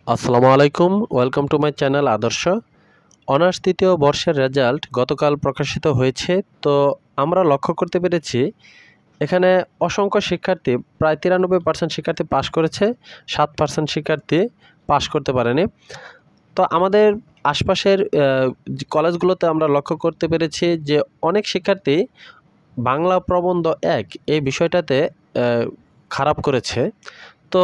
আসসালামু আলাইকুম, welcome to my channel আদর্শ। অনার্স তৃতীয় বর্ষের রেজাল্ট গতকাল প্রকাশিত হয়েছে। তো আমরা লক্ষ্য করতে পেরেছি এখানে অসংখ্য শিক্ষার্থী, প্রায় 93% শিক্ষার্থী পাশ করেছে, 7% শিক্ষার্থী পাশ করতে পারেনি। তো আমাদের আশপাশের কলেজগুলোতে আমরা লক্ষ্য করতে পেরেছি যে অনেক শিক্ষার্থী বাংলা প্রবন্ধ ১ এই বিষয়টাতে খারাপ করেছে। তো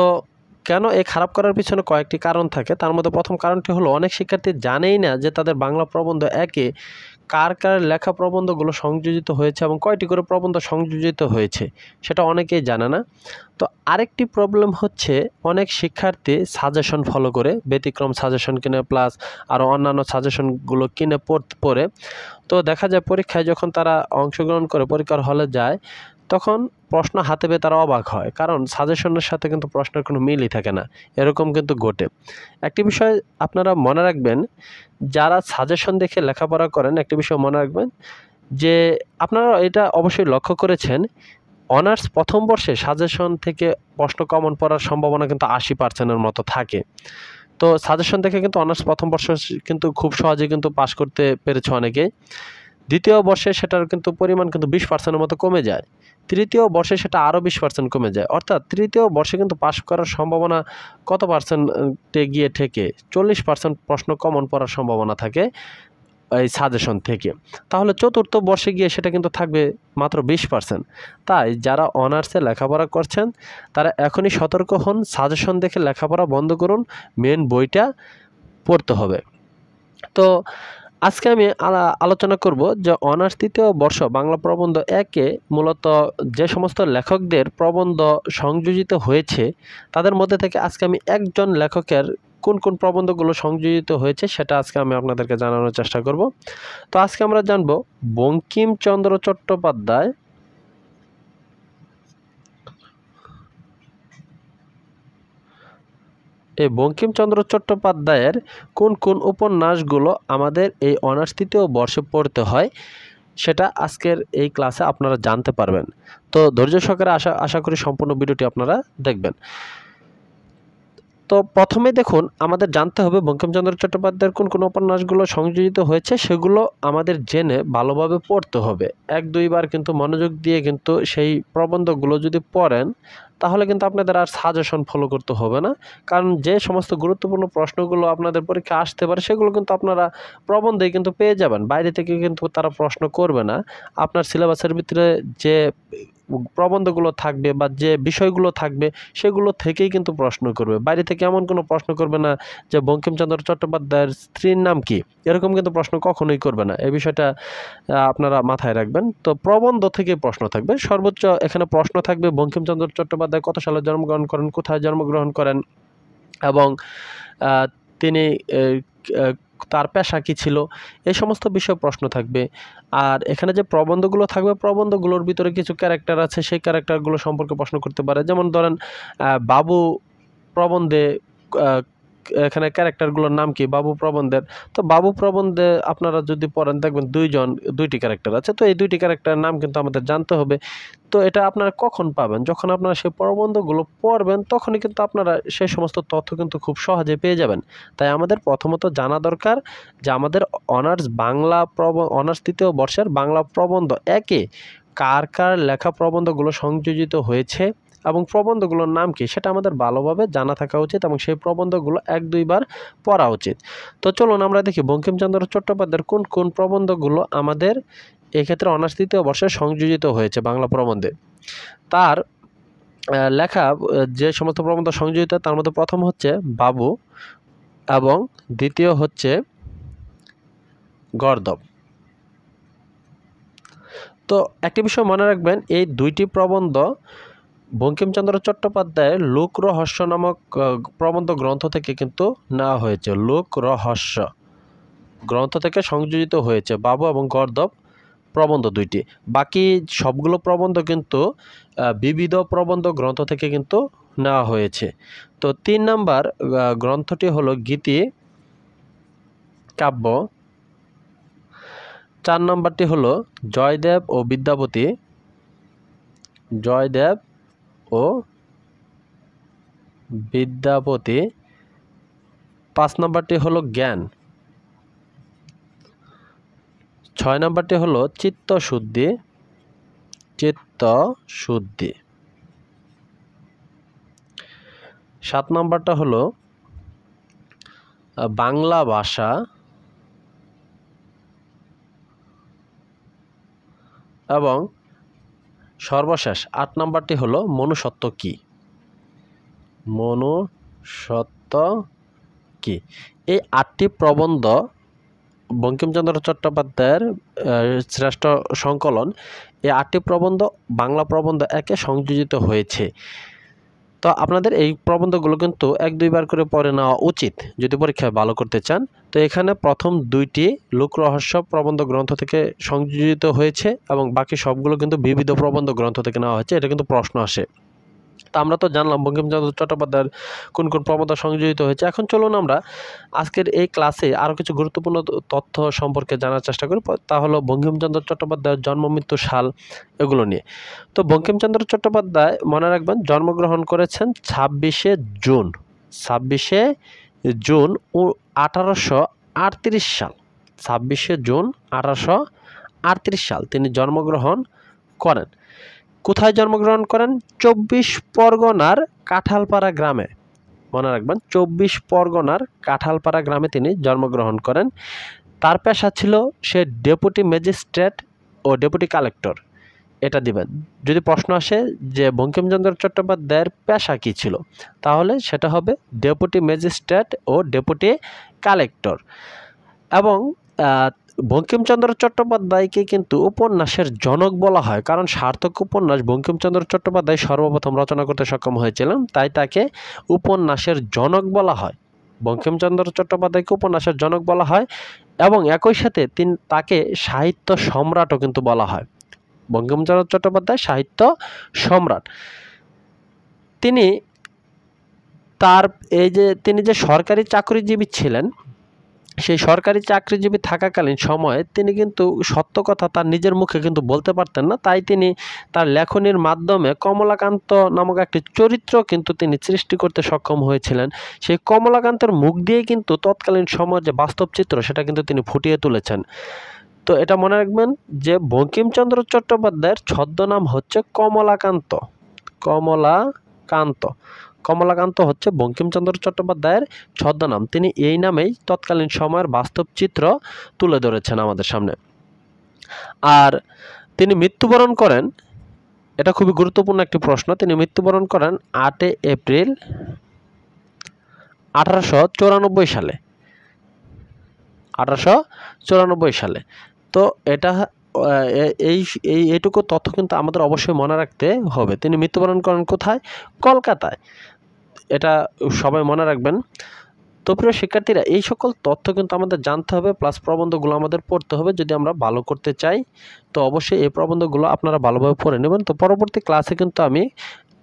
কেন এই খারাপ করার পিছনে কয়েকটি কারণ থাকে। তার মধ্যে প্রথম কারণটি হলো অনেক শিক্ষার্থী জানেই না যে তাদের বাংলা প্রবন্ধ ১-এ কার লেখা প্রবন্ধগুলো সংযোজিত হয়েছে এবং কয়টি করে প্রবন্ধ সংযোজিত হয়েছে, সেটা অনেকেই জানে না। তো আরেকটি প্রবলেম হচ্ছে অনেক শিক্ষার্থী সাজেশন ফলো করে, ব্যতিক্রম সাজেশন কিনে প্লাস আরও অন্যান্য সাজেশনগুলো কিনে পড়ে। তো দেখা যায় পরীক্ষায় যখন তারা অংশগ্রহণ করে পরীক্ষার হলে যায়, তখন প্রশ্ন হাতে পেয়ে তারা অবাক হয়, কারণ সাজেশনের সাথে কিন্তু প্রশ্নের কোনো মিলই থাকে না। এরকম কিন্তু ঘটে। একটি বিষয় আপনারা মনে রাখবেন, যারা সাজেশন দেখে লেখাপড়া করেন, একটি বিষয় মনে রাখবেন যে আপনারা এটা অবশ্যই লক্ষ্য করেছেন, অনার্স প্রথম বর্ষে সাজেশন থেকে প্রশ্ন কমন পড়ার সম্ভাবনা কিন্তু 80%-এর মতো থাকে। তো সাজেশন থেকে কিন্তু অনার্স প্রথম বর্ষ কিন্তু খুব সহজে কিন্তু পাশ করতে পেরেছে অনেকেই। দ্বিতীয় বর্ষে সেটার কিন্তু পরিমাণ কিন্তু 20%-এর মতো কমে যায়। তৃতীয় বর্ষে সেটা আরও 20% কমে যায়। অর্থাৎ তৃতীয় বর্ষে কিন্তু পাশ করার সম্ভাবনা কত পার্সেন্টে গিয়ে ঠেকে? 40% প্রশ্ন কমন পড়ার সম্ভাবনা থাকে এই সাজেশন থেকে। তাহলে চতুর্থ বর্ষে গিয়ে সেটা কিন্তু থাকবে মাত্র 20%। তাই যারা অনার্সে লেখাপড়া করছেন তারা এখনই সতর্ক হন, সাজেশন দেখে লেখাপড়া বন্ধ করুন, মেন বইটা পড়তে হবে। তো আজকে আমি আলোচনা করব যে অনার্স তৃতীয় বর্ষ বাংলা প্রবন্ধ ১-এ মূলত যে সমস্ত লেখকদের প্রবন্ধ সংযোজিত হয়েছে, তাদের মধ্যে থেকে আজকে আমি একজন লেখকের কোন কোন প্রবন্ধগুলো সংযোজিত হয়েছে সেটা আজকে আমি আপনাদেরকে জানানোর চেষ্টা করব। তো আজকে আমরা জানব বঙ্কিমচন্দ্র চট্টোপাধ্যায় এই বঙ্কিমচন্দ্র চট্টোপাধ্যায়ের কোন কোন উপন্যাসগুলো আমাদের এই অনার্স তৃতীয় বর্ষে পড়তে হয়, সেটা আজকের এই ক্লাসে আপনারা জানতে পারবেন। তো ধৈর্য সহকারে আশা করি সম্পূর্ণ ভিডিওটি আপনারা দেখবেন। তো প্রথমে দেখুন, আমাদের জানতে হবে বঙ্কিমচন্দ্র চট্টোপাধ্যায়ের কোন কোন উপন্যাসগুলো সংযোজিত হয়েছে, সেগুলো আমাদের জেনে ভালোভাবে পড়তে হবে। ১-২ বার কিন্তু মনোযোগ দিয়ে কিন্তু সেই প্রবন্ধগুলো যদি পড়েন, তাহলে কিন্তু আপনাদের আর সাজেশন ফলো করতে হবে না। কারণ যে সমস্ত গুরুত্বপূর্ণ প্রশ্নগুলো আপনাদের পরীক্ষায় আসতে পারে, সেগুলো কিন্তু আপনারা প্রবন্ধেই কিন্তু পেয়ে যাবেন। বাইরে থেকে কিন্তু তারা প্রশ্ন করবে না। আপনার সিলেবাসের ভিতরে যে প্রবন্ধগুলো থাকবে বা যে বিষয়গুলো থাকবে, সেগুলো থেকেই কিন্তু প্রশ্ন করবে। বাইরে থেকে এমন কোনো প্রশ্ন করবে না যে বঙ্কিমচন্দ্র চট্টোপাধ্যায়ের স্ত্রীর নাম কি? এরকম কিন্তু প্রশ্ন কখনোই করবে না। এই বিষয়টা আপনারা মাথায় রাখবেন। তো প্রবন্ধ থেকে প্রশ্ন থাকবে। সর্বোচ্চ এখানে প্রশ্ন থাকবে বঙ্কিমচন্দ্র চট্টোপাধ্যায় কত সালে জন্মগ্রহণ করেন, কোথায় জন্মগ্রহণ করেন এবং তিনি তার পেশা কী ছিল, এই সমস্ত বিষয়ে প্রশ্ন থাকবে। আর এখানে যে প্রবন্ধগুলো থাকবে, প্রবন্ধগুলোর ভিতরে কিছু ক্যারেক্টার আছে, সেই ক্যারেক্টারগুলো সম্পর্কে প্রশ্ন করতে পারে। যেমন ধরেন বাবু প্রবন্ধে এখানে ক্যারেক্টারগুলোর নাম কি বাবু প্রবন্ধের? তো বাবু প্রবন্ধে আপনারা যদি পড়েন দেখবেন ২টি ক্যারেক্টার আছে। তো এই ২টি ক্যারেক্টারের নাম কিন্তু আমাদের জানতে হবে। তো এটা আপনারা কখন পাবেন? যখন আপনারা সেই প্রবন্ধগুলো পড়বেন, তখনই কিন্তু আপনারা সেই সমস্ত তথ্য কিন্তু খুব সহজে পেয়ে যাবেন। তাই আমাদের প্রথমত জানা দরকার যে আমাদের অনার্স তৃতীয় বর্ষের বাংলা প্রবন্ধ ১-এ কার লেখা প্রবন্ধগুলো সংযোজিত হয়েছে এবং প্রবন্ধগুলোর নাম কি, সেটা আমাদের ভালোভাবে জানা থাকা উচিত এবং সেই প্রবন্ধগুলো ১-২ বার পড়া উচিত। তো চলুন আমরা দেখি বঙ্কিমচন্দ্র চট্টোপাধ্যায়ের কোন কোন প্রবন্ধগুলো আমাদের এক্ষেত্রে অনার্স তৃতীয় বর্ষে সংযোজিত হয়েছে বাংলা প্রবন্ধে। তার লেখা যে সমস্ত প্রবন্ধ সংযোজিত, তার মধ্যে প্রথম হচ্ছে বাবু এবং দ্বিতীয় হচ্ছে গর্দব। তো একটি বিষয় মনে রাখবেন, এই ২টি প্রবন্ধ বঙ্কিমচন্দ্র চট্টোপাধ্যায়ের লোক রহস্য নামক প্রবন্ধ গ্রন্থ থেকে কিন্তু নেওয়া হয়েছে। লোক রহস্য গ্রন্থ থেকে সংযোজিত হয়েছে বাবু এবং গর্দব প্রবন্ধ ২টি। বাকি সবগুলো প্রবন্ধ কিন্তু বিবিধ প্রবন্ধ গ্রন্থ থেকে কিন্তু নেওয়া হয়েছে। তো ৩ নাম্বার গ্রন্থটি হলো গীতি কাব্য। ৪ নাম্বারটি হলো জয়দেব ও বিদ্যাপতি। জয়দেব ও বিদ্যাপতি 5 নম্বরটি হলো জ্ঞান, 6 নম্বরটি হলো চিত্তশুদ্ধি, 7 নম্বরটা হলো বাংলা ভাষা এবং সর্বশেষ 8 নম্বরটি হলো মনুষ্যত্ব কি। এই 8টি প্রবন্ধ বঙ্কিমচন্দ্র চট্টোপাধ্যায়ের শ্রেষ্ঠ সংকলন। এই 8টি প্রবন্ধ বাংলা প্রবন্ধ একে সংযোজিত হয়েছে। তো আপনাদের এই প্রবন্ধগুলো কিন্তু 1-2 বার করে পড়ে নেওয়া উচিত যদি পরীক্ষায় ভালো করতে চান। তো এখানে প্রথম 2টি লোকরহস্য প্রবন্ধ গ্রন্থ থেকে সংযোজিত হয়েছে এবং বাকি সবগুলো কিন্তু বিবিধ প্রবন্ধ গ্রন্থ থেকে নেওয়া হয়েছে। এটা কিন্তু প্রশ্ন আসে। তা আমরা তো জানলাম বঙ্কিমচন্দ্র চট্টোপাধ্যায়ের কোন কোন প্রবন্ধ সংযোজিত হয়েছে। এখন চলুন আমরা আজকের এই ক্লাসে আরও কিছু গুরুত্বপূর্ণ তথ্য সম্পর্কে জানার চেষ্টা করি। তা হলো বঙ্কিমচন্দ্র চট্টোপাধ্যায়ের জন্ম মৃত্যু সাল এগুলো নিয়ে। তো বঙ্কিমচন্দ্র চট্টোপাধ্যায় মনে রাখবেন জন্মগ্রহণ করেছেন 26শে জুন 1838 সাল। 26শে জুন 1838 সাল তিনি জন্মগ্রহণ করেন। কোথায় জন্মগ্রহণ করেন? 24 পরগনার কাঁঠালপাড়া গ্রামে। মনে রাখবেন 24 পরগনার কাঁঠালপাড়া গ্রামে তিনি জন্মগ্রহণ করেন। তার পেশা ছিল সে ডেপুটি ম্যাজিস্ট্রেট ও ডেপুটি কালেক্টর। এটা দিবেন যদি প্রশ্ন আসে যে বঙ্কিমচন্দ্র চট্টোপাধ্যায়ের পেশা কী ছিল, তাহলে সেটা হবে ডেপুটি ম্যাজিস্ট্রেট ও ডেপুটি কালেক্টর। এবং বঙ্কিমচন্দ্র চট্টোপাধ্যায়কে কিন্তু উপন্যাসের জনক বলা হয়, কারণ সার্থক উপন্যাস বঙ্কিমচন্দ্র চট্টোপাধ্যায় সর্বপ্রথম রচনা করতে সক্ষম হয়েছিলেন, তাই তাকে উপন্যাসের জনক বলা হয়। বঙ্কিমচন্দ্র চট্টোপাধ্যায়কে উপন্যাসের জনক বলা হয় এবং একই সাথে তাকে সাহিত্য সম্রাটও কিন্তু বলা হয়। বঙ্কিমচন্দ্র চট্টোপাধ্যায় সাহিত্য সম্রাট। তিনি যে সরকারি চাকরিজীবী ছিলেন, সেই সরকারি চাকরিজীবী থাকাকালীন সময়ে তিনি কিন্তু সত্য কথা তার নিজের মুখে কিন্তু বলতে পারতেন না। তাই তিনি তার লেখনীর মাধ্যমে কমলাকান্ত নামক একটি চরিত্র কিন্তু তিনি সৃষ্টি করতে সক্ষম হয়েছিলেন। সেই কমলাকান্তের মুখ দিয়ে কিন্তু তৎকালীন সময়ের যে বাস্তব চিত্র সেটা কিন্তু তিনি ফুটিয়ে তুলেছেন। তো এটা মনে রাখবেন যে বঙ্কিমচন্দ্র চট্টোপাধ্যায়ের ছদ্মনাম হচ্ছে কমলাকান্ত। কমলাকান্ত হচ্ছে বঙ্কিমচন্দ্র চট্টোপাধ্যায়ের ছদ্মনাম। তিনি এই নামেই তৎকালীন সময়ের বাস্তব চিত্র তুলে ধরেছেন আমাদের সামনে। আর তিনি মৃত্যুবরণ করেন, এটা খুবই গুরুত্বপূর্ণ একটি প্রশ্ন, তিনি মৃত্যুবরণ করেন 8 এপ্রিল 1894 সালে। 1894 সালে। তো এটা এইটুকু তথ্য কিন্তু আমাদের অবশ্যই মনে রাখতে হবে। তিনি মৃত্যুবরণ করেন কোথায়? কলকাতায়। এটা সবাই মনে রাখবেন। তো প্রিয় শিক্ষার্থীরা, এই সকল তথ্য কিন্তু আমাদের জানতে হবে, প্লাস প্রবন্ধগুলো আমাদের পড়তে হবে যদি আমরা ভালো করতে চাই। তো অবশ্যই এই প্রবন্ধগুলো আপনারা ভালোভাবে পড়ে নেবেন। তো পরবর্তী ক্লাসে কিন্তু আমি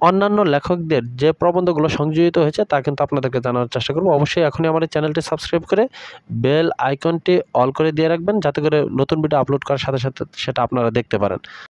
অন্যান্য লেখকদের যে প্রবন্ধগুলো সংযোজিত হয়েছে তা কিন্তু আপনাদেরকে জানার চেষ্টা করব। অবশ্যই এখনই আমার এই চ্যানেলটি সাবস্ক্রাইব করে বেল আইকনটি অল করে দিয়ে রাখবেন, যাতে করে নতুন ভিডিও আপলোড করার সাথে সাথে সেটা আপনারা দেখতে পারেন।